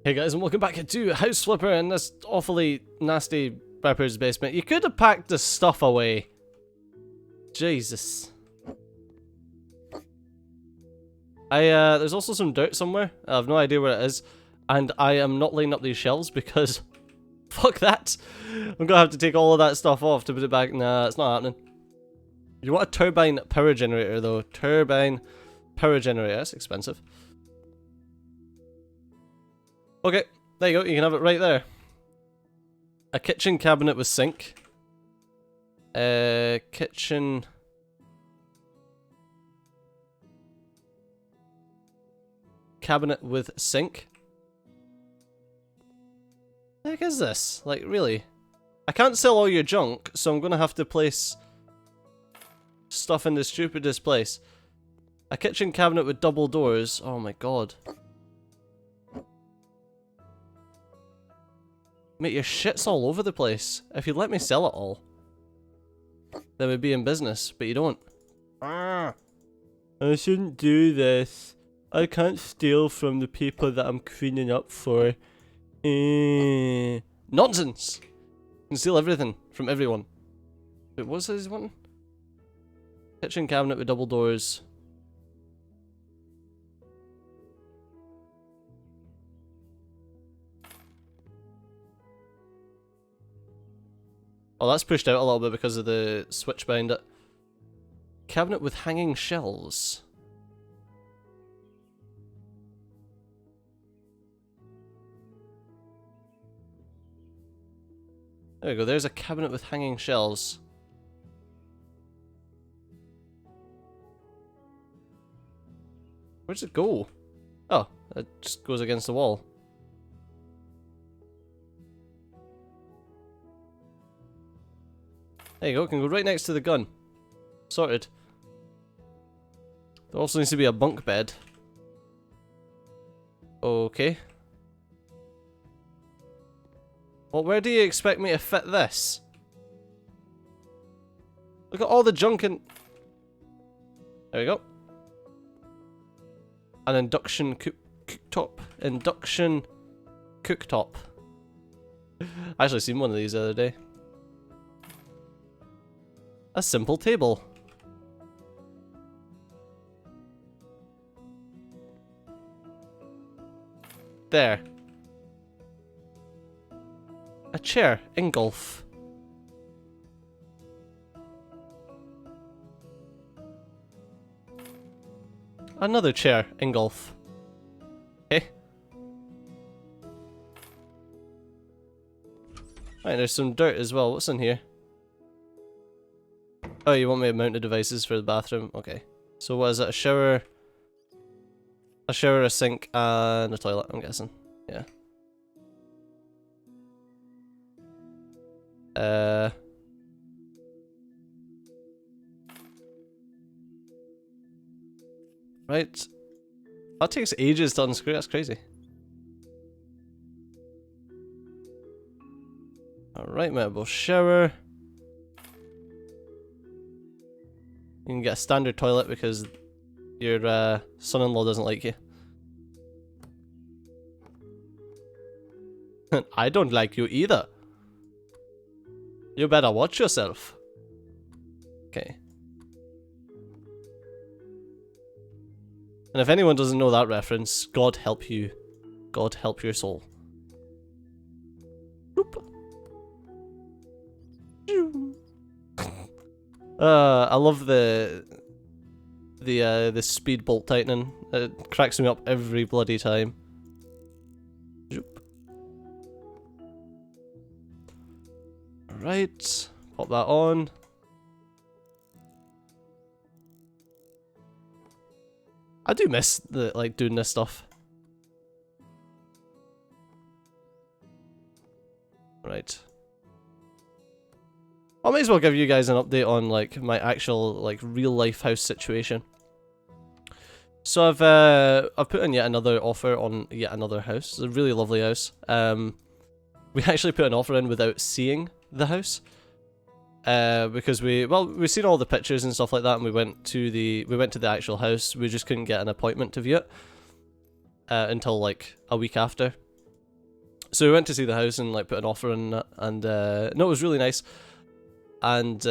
Hey guys, and welcome back to House Flipper in this awfully nasty prepper's basement. You could have packed the stuff away. Jesus. There's also some dirt somewhere. I have no idea where it is. And I am not laying up these shelves because fuck that. I'm gonna have to take all of that stuff off to put it back. Nah, it's not happening. You want a turbine power generator though. Turbine power generator. That's expensive. Okay, there you go, you can have it right there. A kitchen cabinet with sink. Kitchen... cabinet with sink. What the heck is this? Like, really? I can't sell all your junk, so I'm gonna have to place stuff in the stupidest place. A kitchen cabinet with double doors. Oh my god. Mate, your shit's all over the place. If you'd let me sell it all, then we'd be in business, but you don't. I shouldn't do this. I can't steal from the people that I'm cleaning up for. Nonsense! You can steal everything from everyone. Wait, what's this one? Kitchen cabinet with double doors. Oh, that's pushed out a little bit because of the switch behind it. Cabinet with hanging shelves. There we go, there's a cabinet with hanging shelves. Where does it go? Oh, it just goes against the wall. There you go, it can go right next to the gun. Sorted. There also needs to be a bunk bed. Okay. Well, where do you expect me to fit this? Look at all the junk in... There we go. An induction cooktop. Induction cooktop. I actually seen one of these the other day. A simple table. There. A chair. Engulf. Another chair. Engulf. Okay. Right, there's some dirt as well. What's in here? Oh, you want me to mount the devices for the bathroom? Okay. So what is it? A shower, a sink, and a toilet, I'm guessing. Yeah. Right. That takes ages to unscrew, that's crazy. Alright, mobile shower. You can get a standard toilet because your son-in-law doesn't like you. I don't like you either. You better watch yourself. Okay. And if anyone doesn't know that reference, God help you. God help your soul. Boop. I love the speed bolt tightening. It cracks me up every bloody time. Right, pop that on. I do miss doing this stuff. Right. I may as well give you guys an update on my actual real life house situation. So I've put in yet another offer on yet another house. It's a really lovely house. We actually put an offer in without seeing the house. Because we've seen all the pictures and stuff like that, and we went to the actual house. We just couldn't get an appointment to view it until like a week after. So we went to see the house and like put an offer in that, and no, it was really nice. And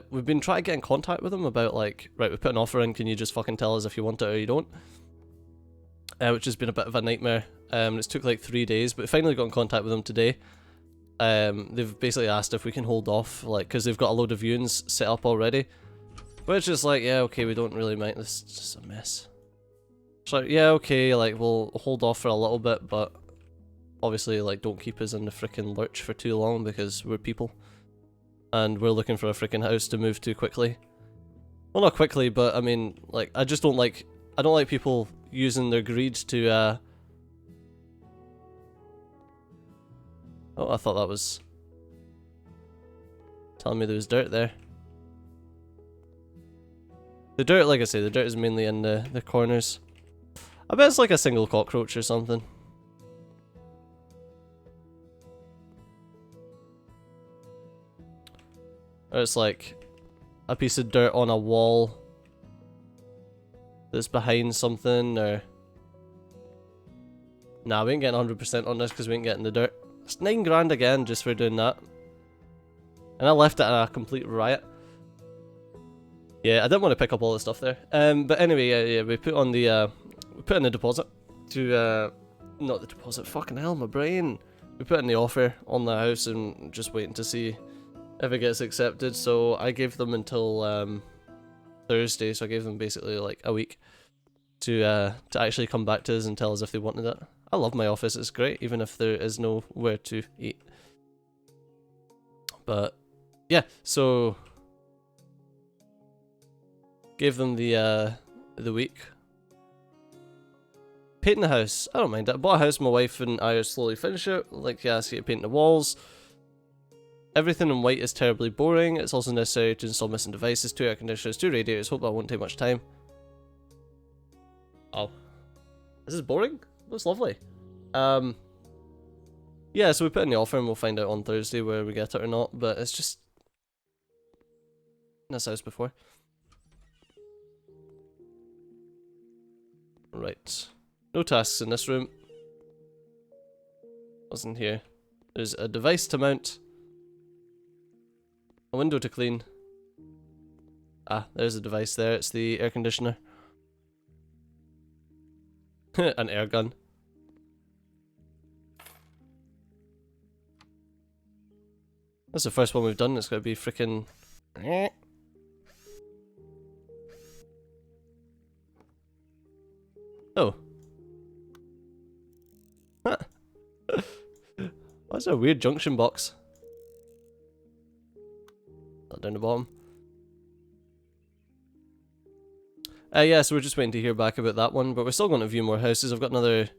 we've been trying to get in contact with them about like, right, we put an offer in, can you just fucking tell us if you want it or you don't? Which has been a bit of a nightmare. It's took like 3 days, but we finally got in contact with them today. They've basically asked if we can hold off, like, because they've got a load of viewings set up already. Which is like, yeah, okay, we don't really mind, this is just a mess. So yeah, okay, like, we'll hold off for a little bit, but obviously, like, don't keep us in the frickin' lurch for too long because we're people. And we're looking for a frickin' house to move to quickly. Well, not quickly, but I mean, like, I don't like people using their greed to, Oh, I thought that was telling me there was dirt there. The dirt, like I say, the dirt is mainly in the corners. I bet it's like a single cockroach or something. Or it's like a piece of dirt on a wall that's behind something, or... Nah, we ain't getting 100% on this because we ain't getting the dirt. It's 9 grand again just for doing that. And I left it in a complete riot. Yeah, I didn't want to pick up all the stuff there. But anyway, yeah, we put on the, we put in the deposit to, not the deposit, fucking hell, my brain. We put in the offer on the house and just waiting to see if it gets accepted. So I gave them until, Thursday, so I gave them basically like a week to actually come back to us and tell us if they wanted it. I love my office, it's great, even if there is nowhere to eat. But, yeah, so... Gave them the week. Painting the house, I don't mind it. I bought a house, my wife and I are slowly finish it. Like, yeah, so you paint the walls. Everything in white is terribly boring. It's also necessary to install missing devices, 2 air conditioners, 2 radiators. Hope that won't take much time. Oh. This is boring? Looks lovely. Yeah, so we put in the offer and we'll find out on Thursday where we get it or not, but it's just... in this house before. Right. No tasks in this room. Wasn't here. There's a device to mount. A window to clean. Ah, there's a device there. It's the air conditioner. An air gun. That's the first one we've done. It's going to be freaking... Oh. What's a weird junction box? Not down the bottom. Yeah, so we're just waiting to hear back about that one, but we're still going to view more houses. I've got another...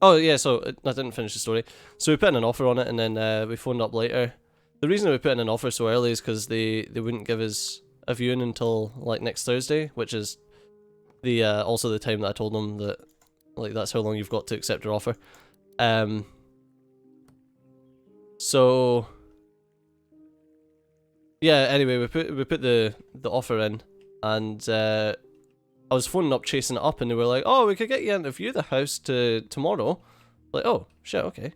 Oh, yeah, so I didn't finish the story. So we put in an offer on it, and then we phoned up later. The reason we put in an offer so early is because they wouldn't give us a viewing until, like, next Thursday, which is the also the time that I told them that, like, that's how long you've got to accept your offer. So... yeah, anyway, we put the offer in, and I was phoning up, chasing it up, and they were like, oh, we could get you in to view the house tomorrow. Like, oh, shit, okay.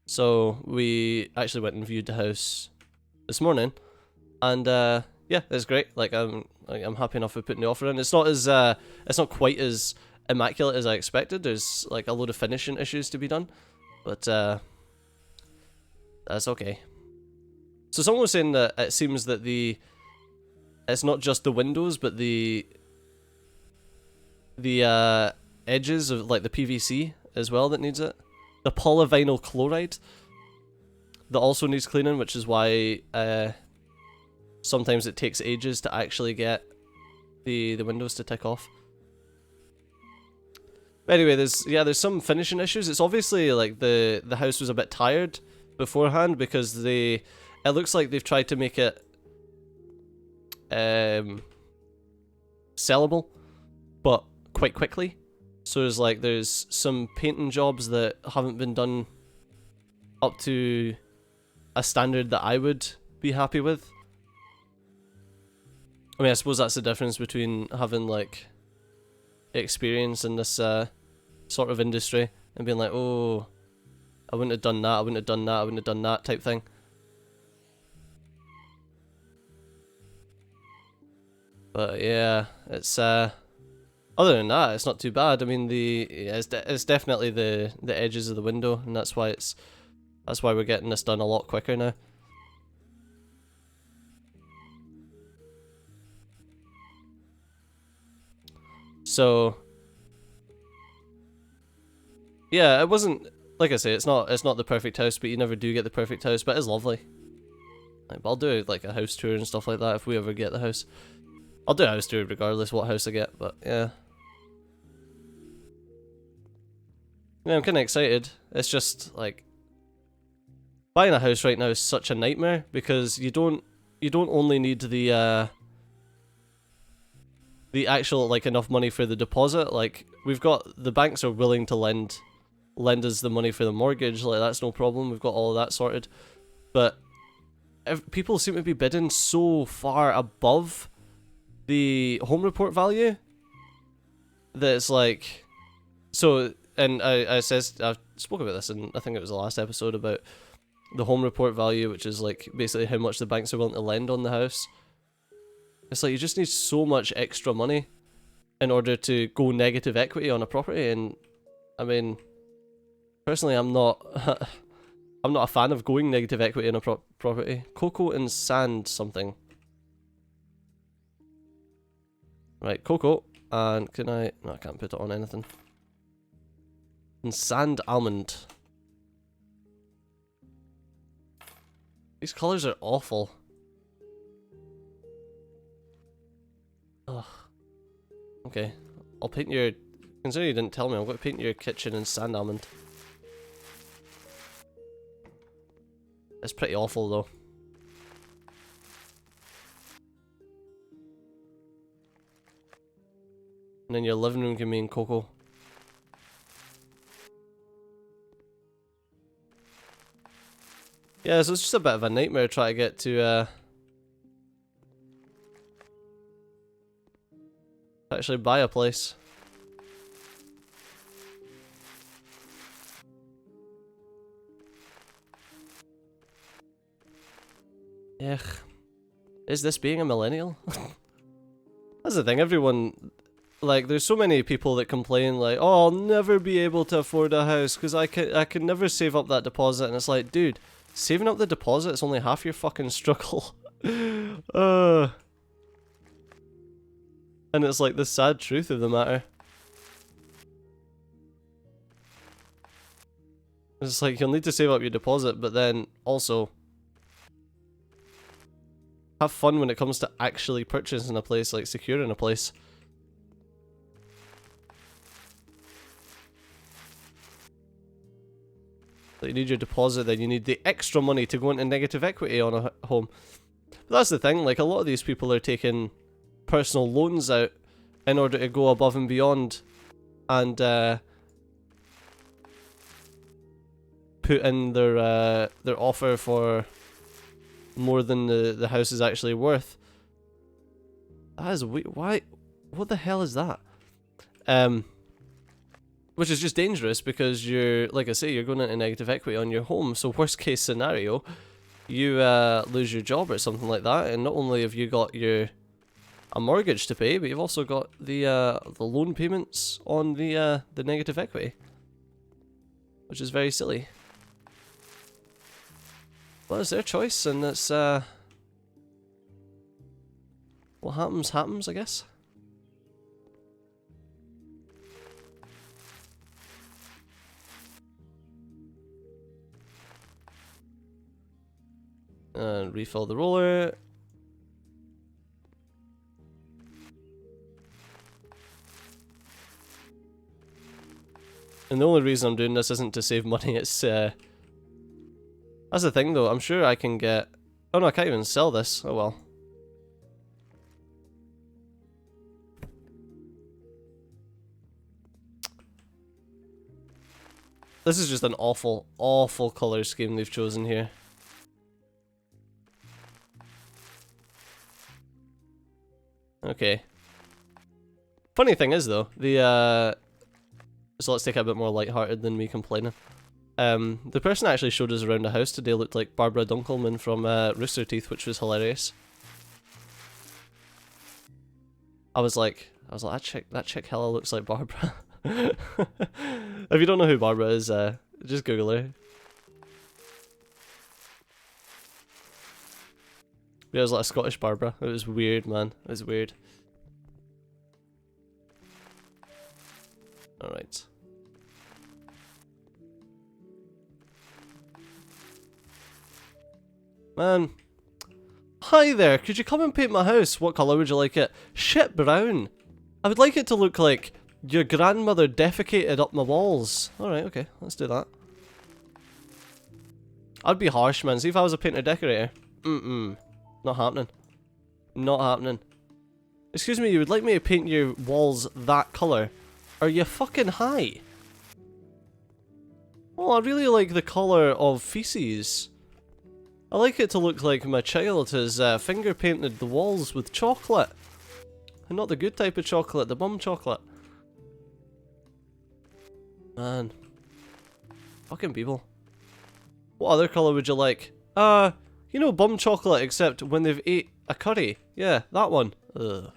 So we actually went and viewed the house this morning, and yeah, it's great. Like, I'm happy enough with putting the offer in. It's not as it's not quite as immaculate as I expected. There's like a load of finishing issues to be done, but that's okay. So someone was saying that it seems that it's not just the windows, but the edges of like the PVC as well that needs it. The polyvinyl chloride that also needs cleaning, which is why sometimes it takes ages to actually get the windows to tick off. But anyway, there's some finishing issues. It's obviously like the house was a bit tired beforehand because it looks like they've tried to make it sellable, but quite quickly. So there's some painting jobs that haven't been done up to a standard that I would be happy with. I mean, I suppose that's the difference between having like experience in this sort of industry and being like, oh, I wouldn't have done that, I wouldn't have done that, I wouldn't have done that type thing. But yeah, it's other than that, it's not too bad. I mean, it's definitely the edges of the window, and that's why we're getting this done a lot quicker now. So yeah, it wasn't, like I say, it's not the perfect house, but you never do get the perfect house, but it's lovely. Like, but I'll do like a house tour and stuff like that if we ever get the house. I'll do a house tour regardless what house I get, but yeah. Yeah, I'm kinda excited. It's just like buying a house right now is such a nightmare because you don't only need the actual like enough money for the deposit. Like we've got, the banks are willing to lend us the money for the mortgage, like that's no problem, we've got all of that sorted. But people seem to be bidding so far above the home report value that it's like, so, and I spoke about this and I think it was the last episode about the home report value, which is like basically how much the banks are willing to lend on the house. It's like you just need so much extra money in order to go negative equity on a property, and I mean, personally, I'm not a fan of going negative equity in a property. Cocoa and sand something. Right, cocoa, and no, I can't put it on anything. And sand almond. These colours are awful. Ugh. Okay, I'll paint your, considering you didn't tell me, I'm going to paint your kitchen in sand almond. It's pretty awful though. And then your living room can be in cocoa. Yeah, so it's just a bit of a nightmare trying to get to actually buy a place. Ugh. Is this being a millennial? That's the thing, everyone, like, there's so many people that complain, like, oh, I'll never be able to afford a house because I can never save up that deposit, and it's like, dude, saving up the deposit is only half your fucking struggle. And it's like the sad truth of the matter. It's like, you'll need to save up your deposit, but then also have fun when it comes to actually purchasing a place, like securing a place. So you need your deposit, then you need the extra money to go into negative equity on a home. But that's the thing, like a lot of these people are taking personal loans out in order to go above and beyond and put in their offer for more than the house is actually worth. That is weird. Why? What the hell is that? Which is just dangerous because you're, like I say, you're going into negative equity on your home. So worst case scenario, you lose your job or something like that, and not only have you got a mortgage to pay, but you've also got the loan payments on the negative equity, which is very silly. Well, it's their choice, and it's what happens happens, I guess. And refill the roller. And the only reason I'm doing this isn't to save money, it's that's the thing though, I'm sure I can get, oh no, I can't even sell this, oh well. This is just an awful, awful colour scheme they've chosen here. Okay. Funny thing is though, so let's take it a bit more lighthearted than me complaining. The person that actually showed us around the house today looked like Barbara Dunkelman from Rooster Teeth, which was hilarious. I was like, that chick hella looks like Barbara. If you don't know who Barbara is, just Google her. Yeah, it was like a Scottish Barbara. It was weird, man. It was weird. Alright. Man. Hi there, could you come and paint my house? What colour would you like it? Shit brown. I would like it to look like your grandmother defecated up my walls. Alright, okay, let's do that. I'd be harsh, man. See if I was a painter decorator. Not happening. Not happening. Excuse me, you would like me to paint your walls that colour? Are you fucking high? Oh, I really like the colour of feces. I like it to look like my child has finger painted the walls with chocolate. And not the good type of chocolate, the bum chocolate. Man. Fucking people. What other colour would you like? You know bum chocolate except when they've ate a curry. Yeah, that one. Ugh.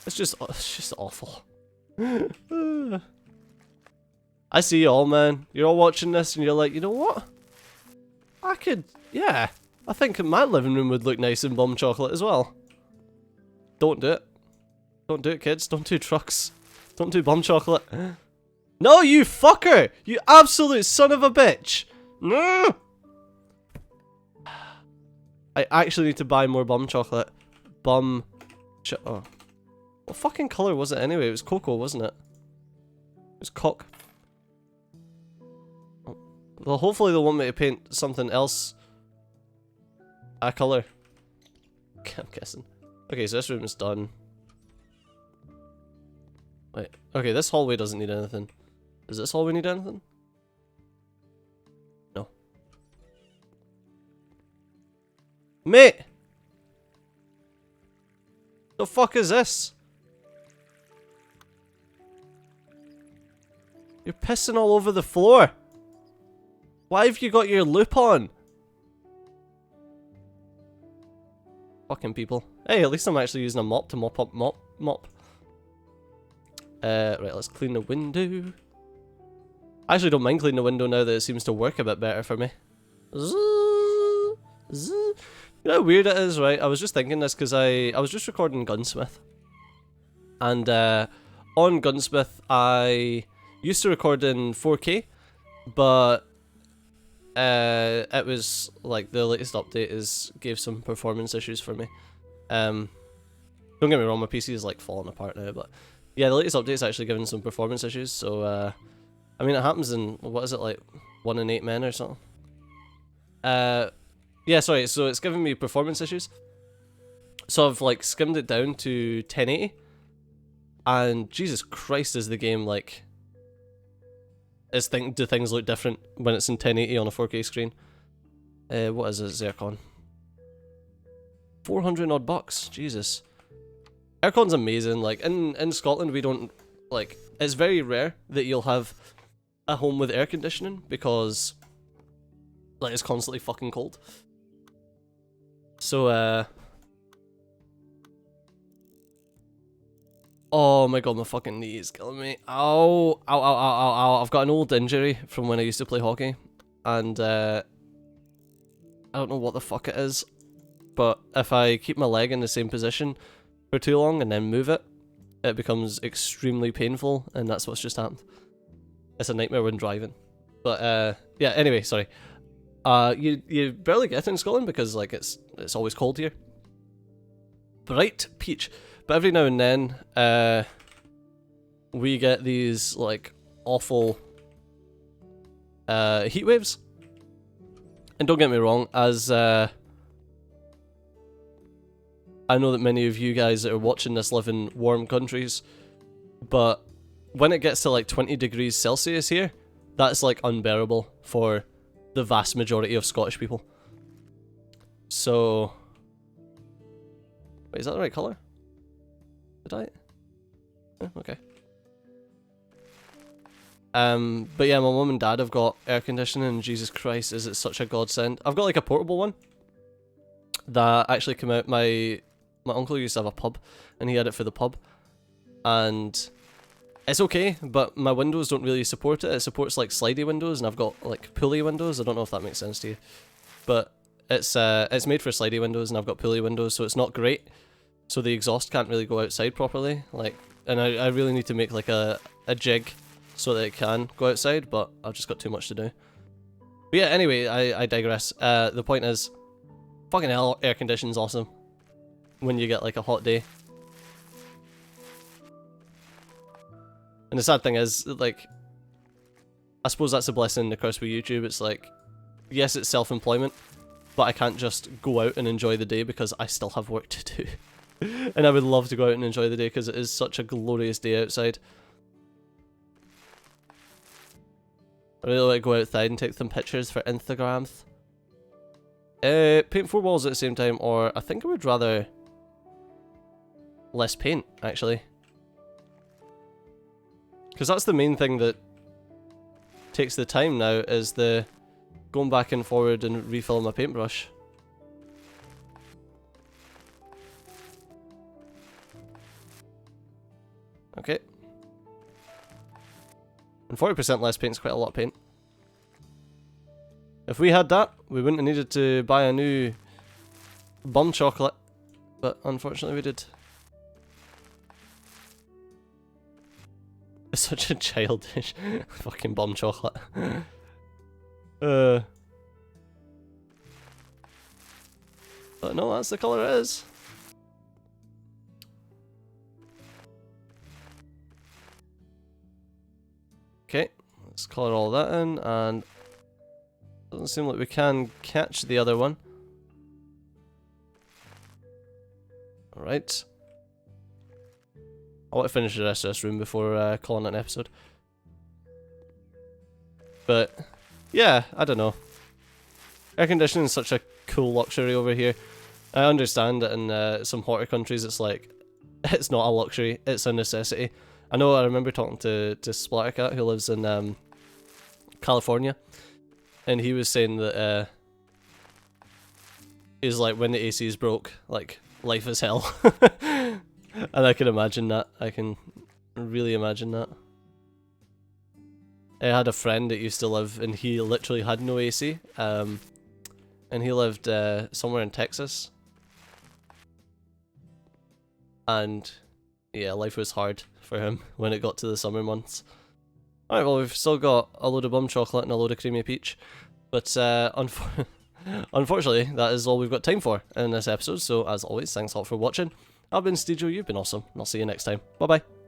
It's just awful. I see you all, man. You're all watching this and you're like, you know what? Yeah. I think my living room would look nice in bum chocolate as well. Don't do it. Don't do it, kids. Don't do trucks. Don't do bum chocolate. No, you fucker! You absolute son of a bitch! No! I actually need to buy more bum chocolate. Oh. What fucking colour was it anyway? It was cocoa, wasn't it? It was cock. Well, hopefully they'll want me to paint something else a colour. I'm guessing. Okay, so this room is done. Wait. Okay, this hallway doesn't need anything. Does this hallway need anything? No. Mate! The fuck is this? You're pissing all over the floor. Why have you got your loop on? Fucking people. Hey, at least I'm actually using a mop to mop up mop. Right, let's clean the window. I actually don't mind cleaning the window now that it seems to work a bit better for me. You know how weird it is, right? I was just thinking this because I was just recording Gunsmith. And on Gunsmith, I used to record in 4K, but it was like the latest update gave some performance issues for me. Don't get me wrong, my PC is like falling apart now, but yeah, the latest update's actually given some performance issues, so I mean it happens in, what is it, like 1 in 8 men or something? Yeah, sorry, so it's giving me performance issues. So I've like skimmed it down to 1080, and Jesus Christ is the game like, do things look different when it's in 1080 on a 4K screen. What is it, Zircon? 400 odd bucks, Jesus. Aircon's amazing, like, in Scotland we don't, like, it's very rare that you'll have a home with air conditioning because, like, it's constantly fucking cold. So, oh my god, my fucking knee is killing me. Ow, ow, ow, ow, ow, ow. I've got an old injury from when I used to play hockey, and, I don't know what the fuck it is, but if I keep my leg in the same position for too long and then move it, it becomes extremely painful, and that's what's just happened. It's a nightmare when driving. But yeah, anyway, sorry. You barely get it in Scotland because like it's always cold here. Bright peach. But every now and then we get these like awful heat waves. And don't get me wrong, as I know that many of you guys that are watching this live in warm countries, but when it gets to like 20 degrees Celsius here, that's like unbearable for the vast majority of Scottish people. So, wait, is that the right colour? Did I? Okay. But yeah, my mum and dad have got air conditioning, and Jesus Christ, is it such a godsend. I've got like a portable one that actually came out. My uncle used to have a pub, and he had it for the pub, and it's okay, but my windows don't really support it. It supports like slidey windows, and I've got like pulley windows. I don't know if that makes sense to you, but it's made for slidey windows, and I've got pulley windows, so it's not great. So the exhaust can't really go outside properly, like, and I really need to make like a jig so that it can go outside, but I've just got too much to do. But yeah, anyway, I digress. The point is, fucking hell, air conditioning's awesome when you get like a hot day. And the sad thing is, like, I suppose that's a blessing and a curse with YouTube. It's like, yes, it's self-employment, but I can't just go out and enjoy the day because I still have work to do. And I would love to go out and enjoy the day because it is such a glorious day outside. I really like to go outside and take some pictures for Instagram. Paint 4 walls at the same time, or I think I would rather less paint, actually. Because that's the main thing that takes the time now, is the going back and forward and refilling my paintbrush. Okay. And 40% less paint is quite a lot of paint. If we had that, we wouldn't have needed to buy a new bum chocolate, but unfortunately we did. It's such a childish fucking bum chocolate. But no, that's the colour it is. Okay, let's colour all that in, and doesn't seem like we can catch the other one. Alright. I want to finish the rest of this room before calling it an episode. But, yeah, I don't know. Air conditioning is such a cool luxury over here. I understand that in some hotter countries it's like, it's not a luxury, it's a necessity. I know, I remember talking to Splattercat, who lives in California, and he was saying that he's like, when the AC is broke, like, life is hell. And I can imagine that. I can really imagine that. I had a friend that used to live, and he literally had no AC, and he lived somewhere in Texas. And yeah, life was hard for him when it got to the summer months. Alright, well, we've still got a load of bum chocolate and a load of creamy peach, but unfortunately, that is all we've got time for in this episode, so as always, thanks a lot for watching. I've been Steejo, you've been awesome, and I'll see you next time. Bye bye.